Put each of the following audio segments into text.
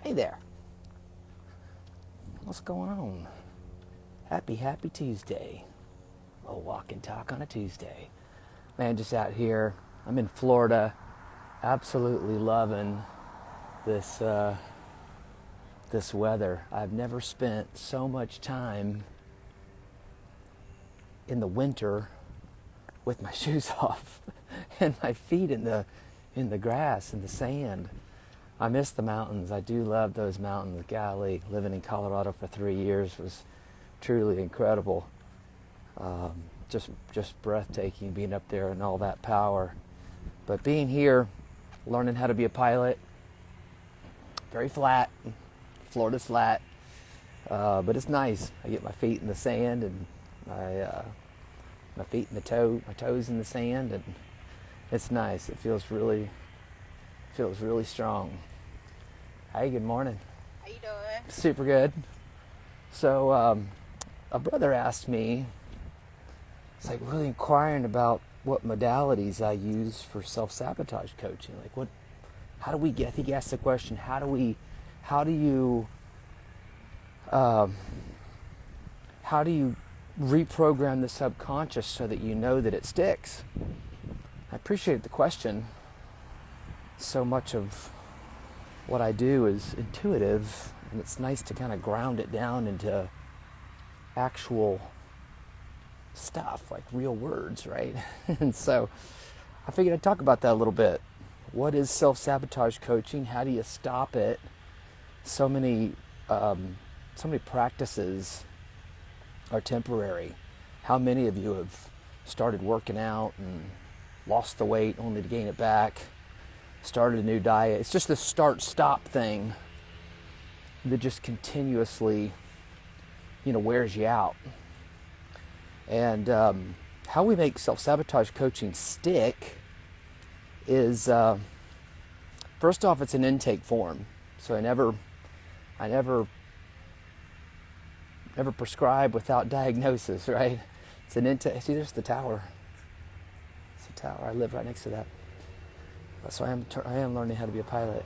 Hey there. What's going on? Happy Tuesday. A little walk and talk on a Tuesday. Man, just out here. I'm in Florida. Absolutely loving this this weather. I've never spent so much time in the winter with my shoes off and my feet in the grass and the sand. I miss the mountains. I do love those mountains. Golly, living in Colorado for 3 years was truly incredible. Just breathtaking being up there and all that power. But being here, learning how to be a pilot, very flat. Florida's flat, but it's nice. I get my feet in the sand and my feet in my toes in the sand, and it's nice. It feels really strong. Hey, good morning. How you doing? Super good. So a brother asked me, it's like really inquiring about what modalities I use for self-sabotage coaching. Like how do we get, I think he asked the question, how do you reprogram the subconscious so that you know that it sticks? I appreciate the question. So much of what I do is intuitive, and it's nice to kind of ground it down into actual stuff, like real words, right? And so I figured I'd talk about that a little bit. What is self-sabotage coaching? How do you stop it? So many practices are temporary. How many of you have started working out and lost the weight only to gain it back? Started a new diet. It's just the start-stop thing that just continuously, wears you out. And how we make self-sabotage coaching stick is, first off, it's an intake form. So I never prescribe without diagnosis, right? It's an intake. See, there's the tower. It's a tower. I live right next to that. So I am learning how to be a pilot,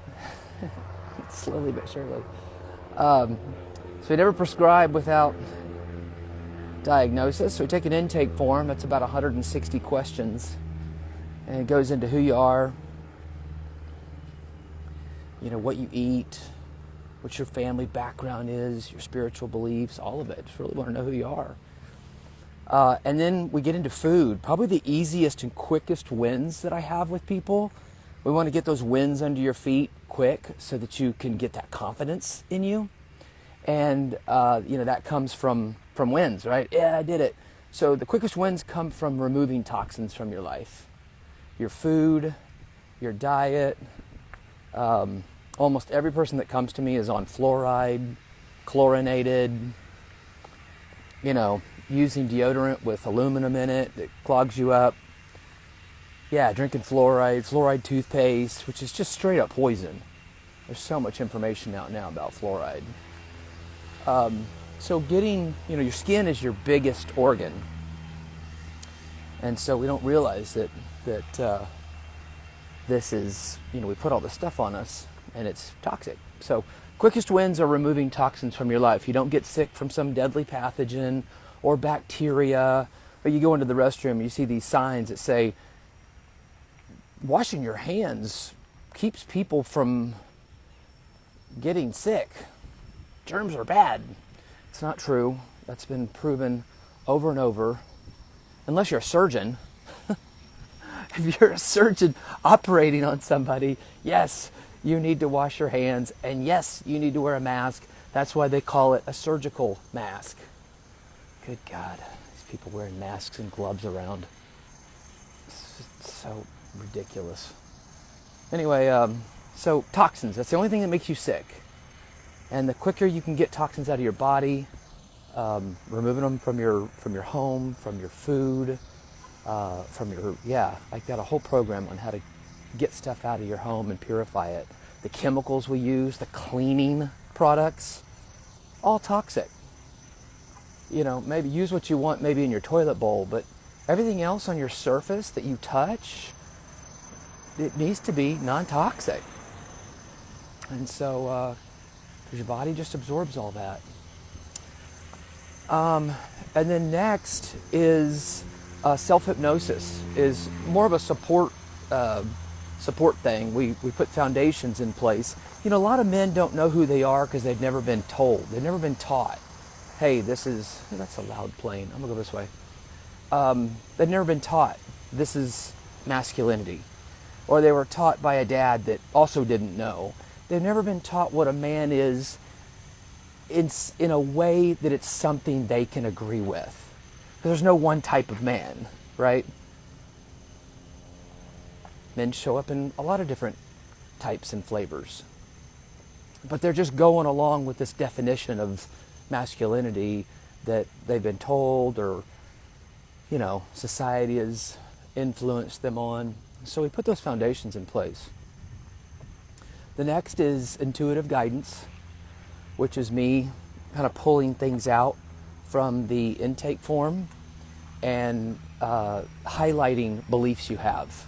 slowly but surely. So we never prescribe without diagnosis. So we take an intake form. That's about 160 questions, and it goes into who you are, what you eat, what your family background is, your spiritual beliefs, all of it. Just really want to know who you are. And then we get into food. Probably the easiest and quickest wins that I have with people. We want to get those wins under your feet quick so that you can get that confidence in you. And, that comes from wins, right? Yeah, I did it. So the quickest wins come from removing toxins from your life. Your food, your diet. Almost every person that comes to me is on fluoride, chlorinated, using deodorant with aluminum in it that clogs you up. Yeah, drinking fluoride toothpaste, which is just straight up poison. There's so much information out now about fluoride. So getting, your skin is your biggest organ. And so we don't realize that this is, we put all this stuff on us and it's toxic. So quickest wins are removing toxins from your life. You don't get sick from some deadly pathogen or bacteria, or you go into the restroom and you see these signs that say, washing your hands keeps people from getting sick. Germs are bad. It's not true. That's been proven over and over. Unless you're a surgeon. If you're a surgeon operating on somebody, yes, you need to wash your hands. And yes, you need to wear a mask. That's why they call it a surgical mask. Good God. These people wearing masks and gloves around. It's just so ridiculous. Anyway, so toxins, that's the only thing that makes you sick. And the quicker you can get toxins out of your body, removing them from your home, from your food, I've got a whole program on how to get stuff out of your home and purify it. The chemicals we use, the cleaning products, all toxic. Maybe use what you want maybe in your toilet bowl, but everything else on your surface that you touch, it needs to be non-toxic. And so because your body just absorbs all that. And then next is self-hypnosis, is more of a support thing. We put foundations in place. A lot of men don't know who they are because they've never been told. They've never been taught, hey, that's a loud plane. I'm gonna go this way. They've never been taught this is masculinity. Or they were taught by a dad that also didn't know. They've never been taught what a man is in a way that it's something they can agree with. There's no one type of man, right? Men show up in a lot of different types and flavors. But they're just going along with this definition of masculinity that they've been told, or, society has influenced them on. So we put those foundations in place. The next is intuitive guidance, which is me kind of pulling things out from the intake form and highlighting beliefs you have.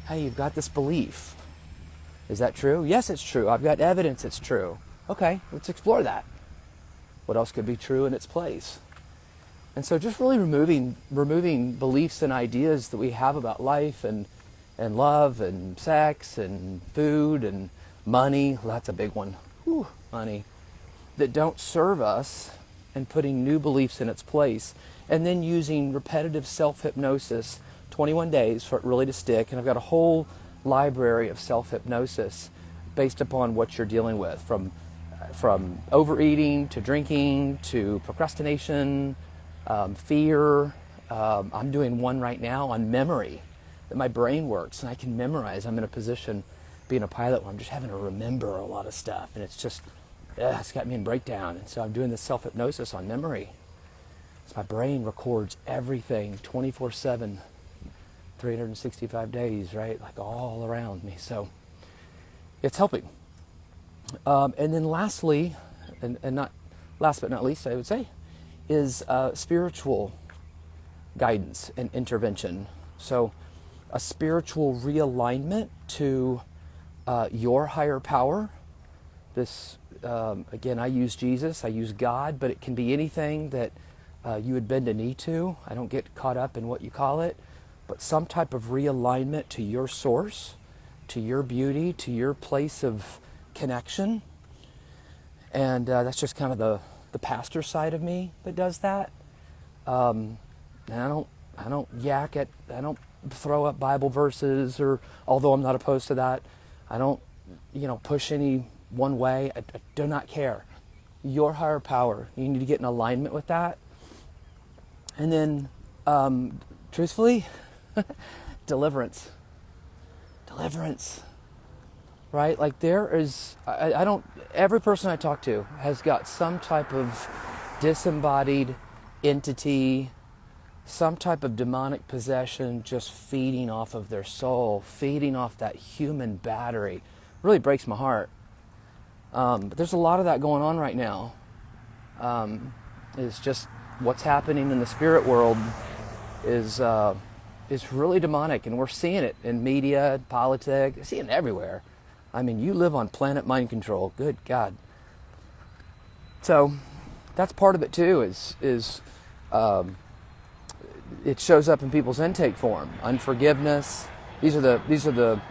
Hey, you've got this belief. Is that true? Yes, it's true. I've got evidence it's true. Okay, let's explore that. What else could be true in its place? And so just really removing beliefs and ideas that we have about life and love and sex and food and money. Well, that's a big one. Whew, money. That don't serve us, and putting new beliefs in its place. And then using repetitive self-hypnosis, 21 days for it really to stick. And I've got a whole library of self-hypnosis based upon what you're dealing with, from overeating to drinking to procrastination, fear. I'm doing one right now on memory, that my brain works and I can memorize. I'm in a position, being a pilot, where I'm just having to remember a lot of stuff, and it's got me in breakdown. And so I'm doing this self-hypnosis on memory. So my brain records everything 24/7, 365 days, right? Like all around me. So it's helping. And then lastly, and not last but not least, I would say, is spiritual guidance and intervention. So a spiritual realignment to your higher power. This, again, I use Jesus, I use God, but it can be anything that you would bend a knee to. I don't get caught up in what you call it, but some type of realignment to your source, to your beauty, to your place of connection. And that's just kind of the pastor side of me that does that. And I don't yak at, I don't throw up Bible verses, or, although I'm not opposed to that, I don't, push any one way. I do not care. Your higher power, you need to get in alignment with that. And then, truthfully, deliverance, right? Like there is, every person I talk to has got some type of disembodied entity, some type of demonic possession just feeding off of their soul, feeding off that human battery. Really breaks my heart. But there's a lot of that going on right now. It's just what's happening in the spirit world is really demonic, and we're seeing it in media, politics, seeing it everywhere. I mean, you live on planet mind control. Good God. So that's part of it too. Is it shows up in people's intake form. Unforgiveness. These are the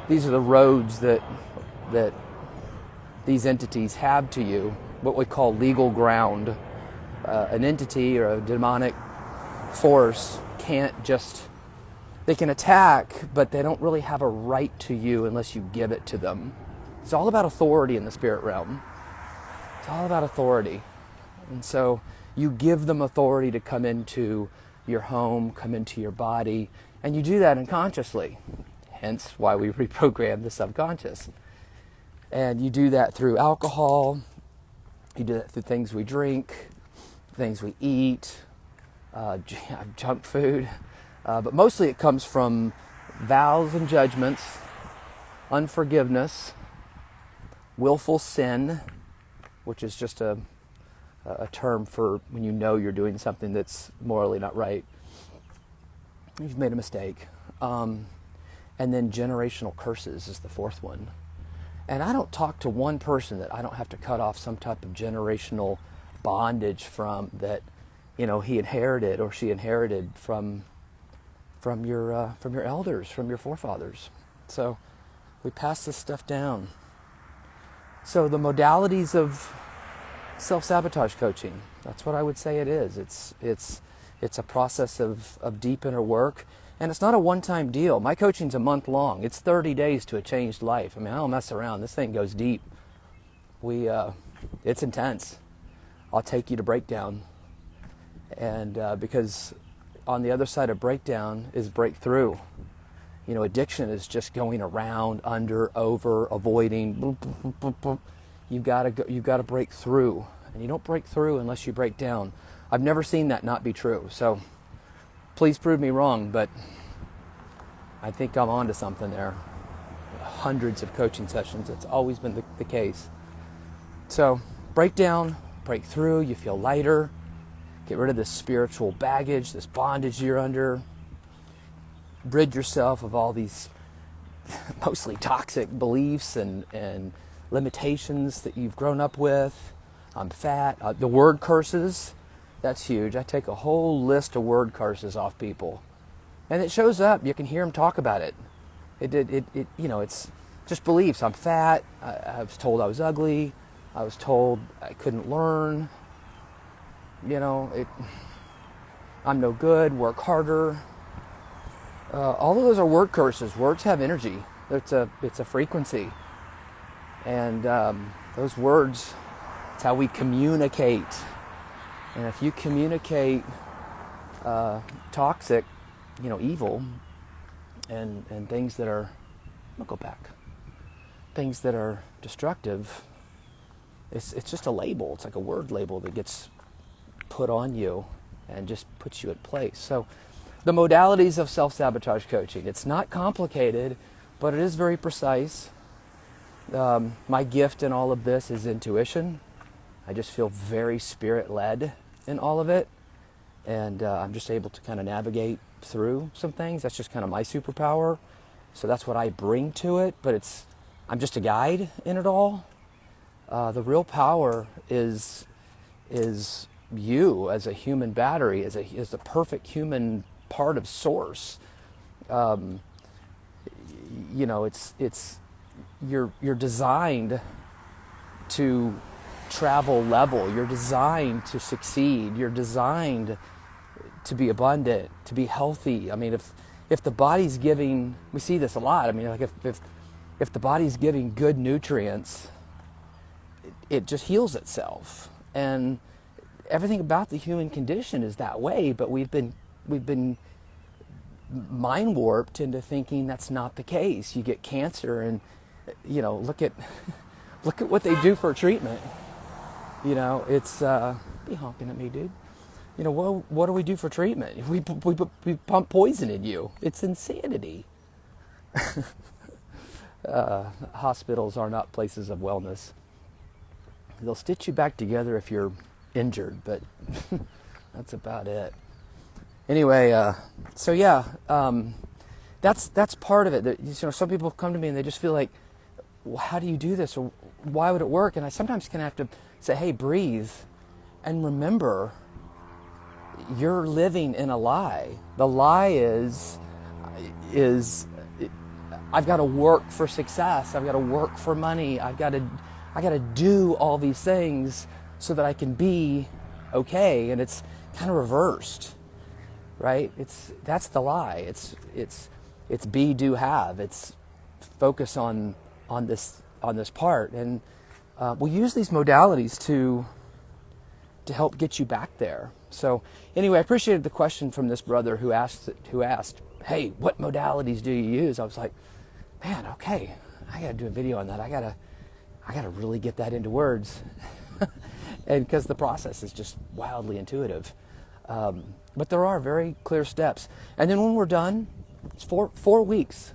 roads that these entities have to you. What we call legal ground. An entity or a demonic force can't just, they can attack, but they don't really have a right to you unless you give it to them. It's all about authority in the spirit realm. It's all about authority. And so you give them authority to come into your home, come into your body, and you do that unconsciously. Hence why we reprogram the subconscious. And you do that through alcohol, you do that through things we drink, things we eat, junk food, but mostly it comes from vows and judgments, unforgiveness, willful sin, which is just a term for when you know you're doing something that's morally not right. You've made a mistake. And then generational curses is the fourth one. And I don't talk to one person that I don't have to cut off some type of generational bondage from, that, he inherited or she inherited from your elders, from your forefathers. So we pass this stuff down. So the modalities of self-sabotage coaching, that's what I would say it is. It's a process of deep inner work, and it's not a one-time deal. My coaching's a month long. It's 30 days to a changed life. I don't mess around. This thing goes deep. It's intense. I'll take you to breakdown, and because on the other side of breakdown is breakthrough. Addiction is just going around, under, over, avoiding. You've got to break through, and you don't break through unless you break down. I've never seen that not be true. So please prove me wrong, but I think I'm onto something there. Hundreds of coaching sessions. It's always been the case. So break down, break through. You feel lighter. Get rid of this spiritual baggage, this bondage you're under. Rid yourself of all these mostly toxic beliefs and limitations that you've grown up with. I'm fat. The word curses, that's huge. I take a whole list of word curses off people, and it shows up. You can hear them talk about it. It's just beliefs. I'm fat. I was told I was ugly. I was told I couldn't learn. I'm no good. Work harder. All of those are word curses. Words have energy. It's a frequency, and those words, it's how we communicate. And if you communicate toxic, evil, and things that are, I'll go back, things that are destructive, it's just a label. It's like a word label that gets put on you and just puts you in place. So the modalities of self-sabotage coaching, it's not complicated, but it is very precise. My gift in all of this is intuition. I just feel very spirit-led in all of it, and I'm just able to kind of navigate through some things. That's just kind of my superpower. So that's what I bring to it, but I'm just a guide in it all. The real power is you as a human battery, as the perfect human part of source. You're designed to travel level. You're designed to succeed. You're designed to be abundant, to be healthy. If the body's giving, we see this a lot. Like if the body's giving good nutrients, it just heals itself. And everything about the human condition is that way, but we've been mind warped into thinking that's not the case. You get cancer, and look at what they do for treatment. It's be honking at me, dude. What do we do for treatment? We pump poison in you. It's insanity. Hospitals are not places of wellness. They'll stitch you back together if you're injured, but that's about it. Anyway, that's part of it. Some people come to me and they just feel like, well, how do you do this? Or why would it work? And I sometimes can have to say, hey, breathe and remember, you're living in a lie. The lie is I've got to work for success. I've got to work for money. I got to do all these things so that I can be okay. And it's kind of reversed, right? That's the lie. It's be, do, have. It's focus on this part. And we'll use these modalities to help get you back there. So anyway, I appreciated the question from this brother who asked, hey, what modalities do you use? I was like, man, okay, I got to do a video on that. I got to really get that into words. And because the process is just wildly intuitive. But there are very clear steps. And then when we're done, it's 4 weeks.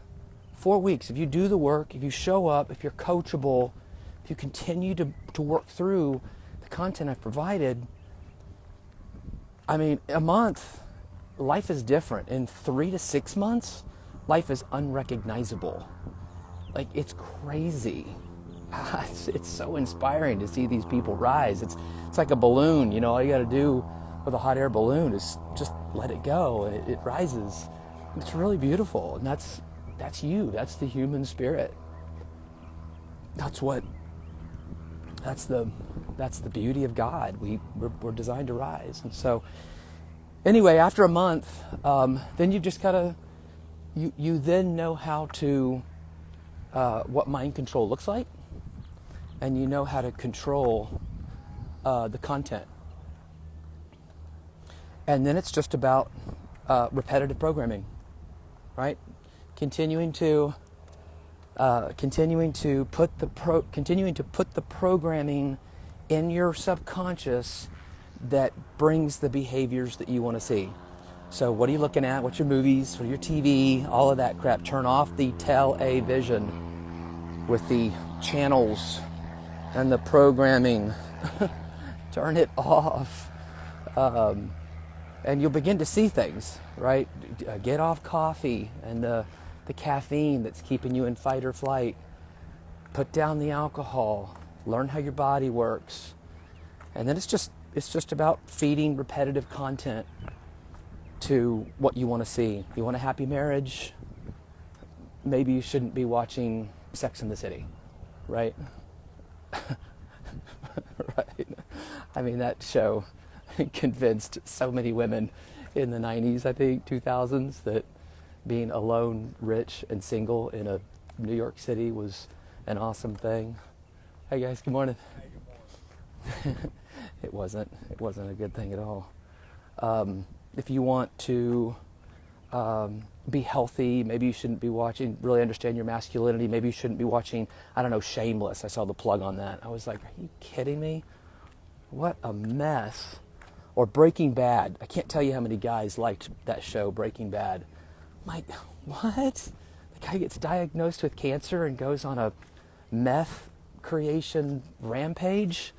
4 weeks. If you do the work, if you show up, if you're coachable, if you continue to work through the content I've provided, a month, life is different. In 3 to 6 months, life is unrecognizable. Like, it's crazy. it's so inspiring to see these people rise. It's like a balloon, you know. All you got to do with a hot air balloon is just let it go, and it rises. It's really beautiful, and that's you. That's the human spirit. That's the beauty of God. We're designed to rise. And so, anyway, after a month, then you've just got to you then know how to what mind control looks like, and you know how to control the content. And then it's just about repetitive programming, right? Continuing to put the programming in your subconscious that brings the behaviors that you want to see. So what are you looking at? What's your movies? What your TV? All of that crap. Turn off the television with the channels and the programming. Turn it off. And you'll begin to see things, right? Get off coffee and the caffeine that's keeping you in fight or flight. Put down the alcohol. Learn how your body works. And then it's just about feeding repetitive content to what you want to see. You want a happy marriage? Maybe you shouldn't be watching Sex and the City, right? Right. I mean, that show convinced so many women in the 90s, I think, 2000s, that being alone, rich, and single in a New York City was an awesome thing. Hey guys, good morning. Hey, good morning. It wasn't a good thing at all. If you want to be healthy, maybe you shouldn't be watching, really understand your masculinity, maybe you shouldn't be watching, I don't know, Shameless. I saw the plug on that. I was like, are you kidding me? What a mess. Or Breaking Bad. I can't tell you how many guys liked that show, Breaking Bad. I'm like, what? The guy gets diagnosed with cancer and goes on a meth creation rampage.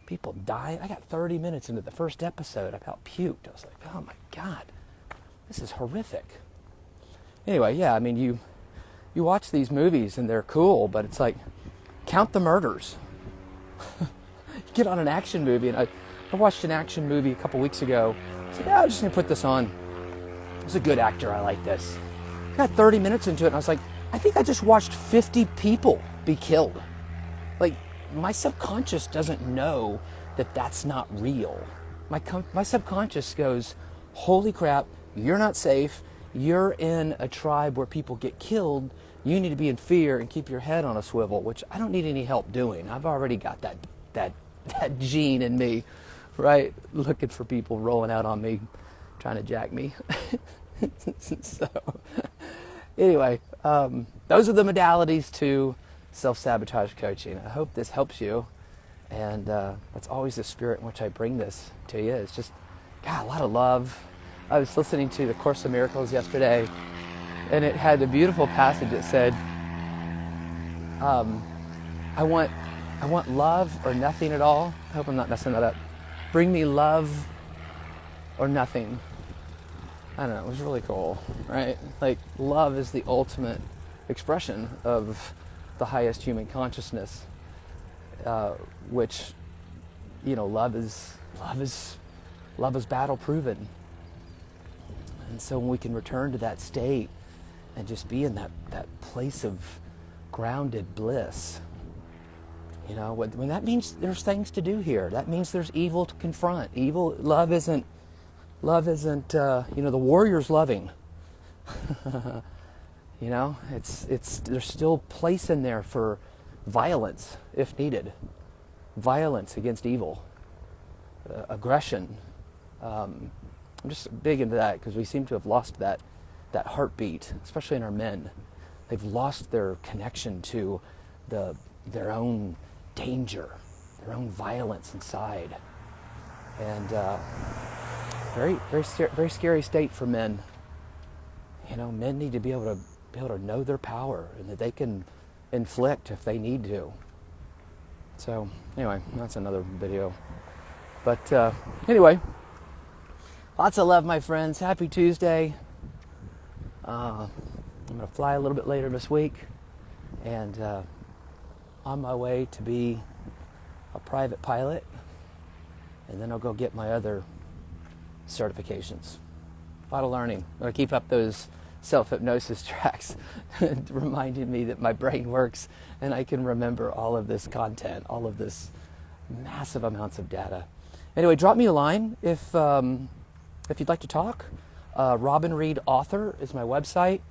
People die. I got 30 minutes into the first episode. I about puked. I was like, oh my God, this is horrific. Anyway, yeah, I mean, you watch these movies and they're cool, but it's like, count the murders. You get on an action movie, and I watched an action movie a couple weeks ago. I was like, yeah, I'm just going to put this on. It's a good actor. I like this. I got 30 minutes into it, and I was like, I think I just watched 50 people be killed. Like, my subconscious doesn't know that that's not real. My subconscious goes, holy crap, you're not safe. You're in a tribe where people get killed. You need to be in fear and keep your head on a swivel, which I don't need any help doing. I've already got that gene in me, right? Looking for people rolling out on me, trying to jack me. So, anyway, those are the modalities to self-sabotage coaching. I hope this helps you, and that's always the spirit in which I bring this to you. It's just, God, a lot of love. I was listening to the Course of Miracles yesterday, and it had a beautiful passage that said, I want love or nothing at all. I hope I'm not messing that up. Bring me love or nothing. I don't know, it was really cool, right? Like, love is the ultimate expression of the highest human consciousness, which, you know, love is battle proven. And so when we can return to that state and just be in that place of grounded bliss, you know, when that means there's things to do here. That means there's evil to confront. Love isn't, you know, the warrior's loving. You know, there's still place in there for violence if needed. Violence against evil. Aggression. I'm just big into that because we seem to have lost that heartbeat, especially in our men. They've lost their connection to their own danger, their own violence inside. And very scary state for men. You know, men need to be able to know their power and that they can inflict if they need to. So anyway, that's another video. But anyway, lots of love, my friends. Happy Tuesday. I'm going to fly a little bit later this week, and on my way to be a private pilot, and then I'll go get my other certifications. A lot of learning. I'm going to keep up those self-hypnosis tracks, reminding me that my brain works and I can remember all of this content, all of this massive amounts of data. Anyway, drop me a line if you'd like to talk. Robin Reed Author is my website.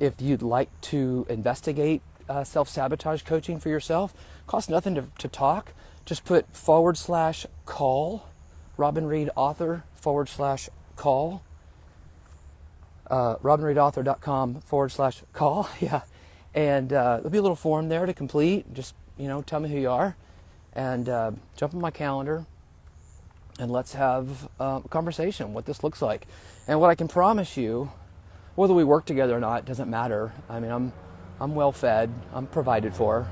If you'd like to investigate self-sabotage coaching for yourself, costs nothing to talk. Just put /call, Robin Reed Author /call, robinreedauthor.com/call. Yeah. And there'll be a little form there to complete. Just, tell me who you are, and jump on my calendar, and let's have a conversation, what this looks like. And what I can promise you, whether we work together or not, doesn't matter. I mean, I'm well fed, I'm provided for.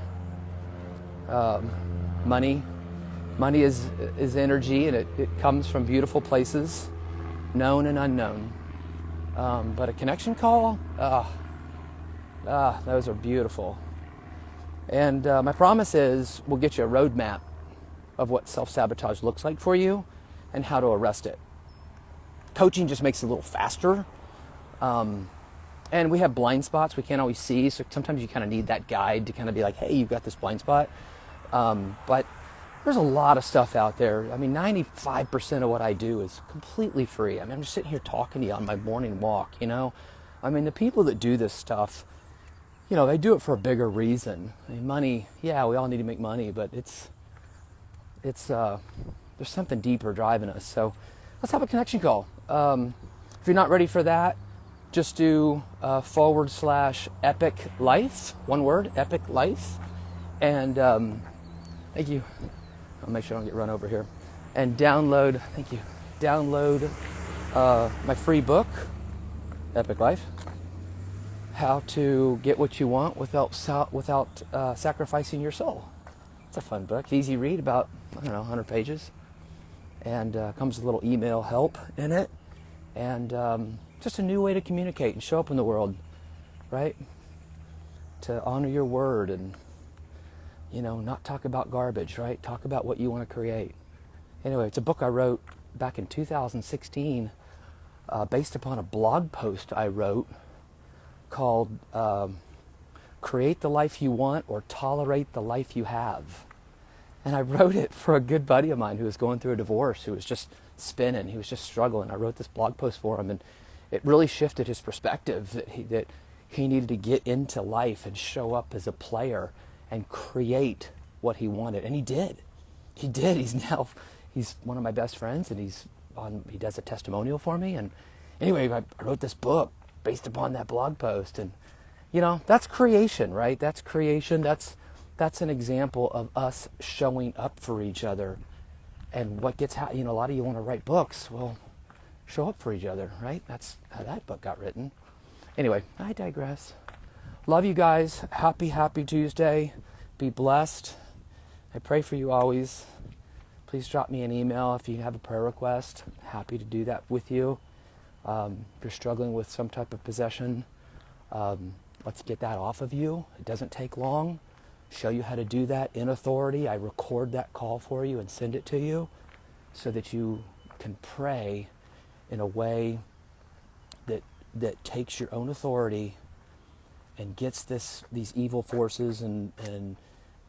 Money is energy, and it comes from beautiful places, known and unknown. But a connection call, those are beautiful. And my promise is we'll get you a roadmap of what self-sabotage looks like for you and how to arrest it. Coaching just makes it a little faster. And we have blind spots we can't always see, so sometimes you kind of need that guide to kind of be like, hey, you've got this blind spot. But there's a lot of stuff out there. I mean, 95% of what I do is completely free. I mean, I'm just sitting here talking to you on my morning walk, I mean, the people that do this stuff, they do it for a bigger reason. I mean, money, yeah, we all need to make money, but it's there's something deeper driving us. So let's have a connection call. If you're not ready for that, just do /epic life, one word, epic life. And thank you. I'll make sure I don't get run over here. And download my free book, Epic Life, How to Get What You Want Without Sacrificing Your Soul. It's a fun book, easy read, about 100 pages, and comes with a little email help in it, and just a new way to communicate and show up in the world, right? To honor your word and not talk about garbage, right? Talk about what you want to create. Anyway, it's a book I wrote back in 2016 based upon a blog post I wrote called Create the Life You Want or Tolerate the Life You Have. And I wrote it for a good buddy of mine who was going through a divorce, who was just spinning, he was just struggling. I wrote this blog post for him, and it really shifted his perspective that he needed to get into life and show up as a player and create what he wanted. And he did. He's one of my best friends, and he does a testimonial for me. And anyway, I wrote this book based upon that blog post. And, that's creation, right? That's creation. That's an example of us showing up for each other. And what gets, a lot of you want to write books. Well, show up for each other, right? That's how that book got written. Anyway, I digress. Love you guys. Happy Tuesday. Be blessed. I pray for you always. Please drop me an email if you have a prayer request. Happy to do that with you. If you're struggling with some type of possession, let's get that off of you. It doesn't take long. Show you how to do that in authority. I record that call for you and send it to you so that you can pray in a way that takes your own authority and gets these evil forces and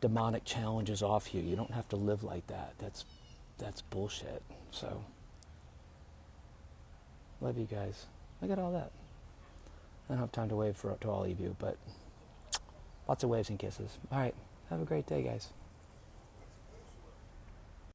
demonic challenges off you. You don't have to live like that. That's bullshit. So, love you guys. Look at all that. I don't have time to wave to all of you, but lots of waves and kisses. All right. Have a great day, guys.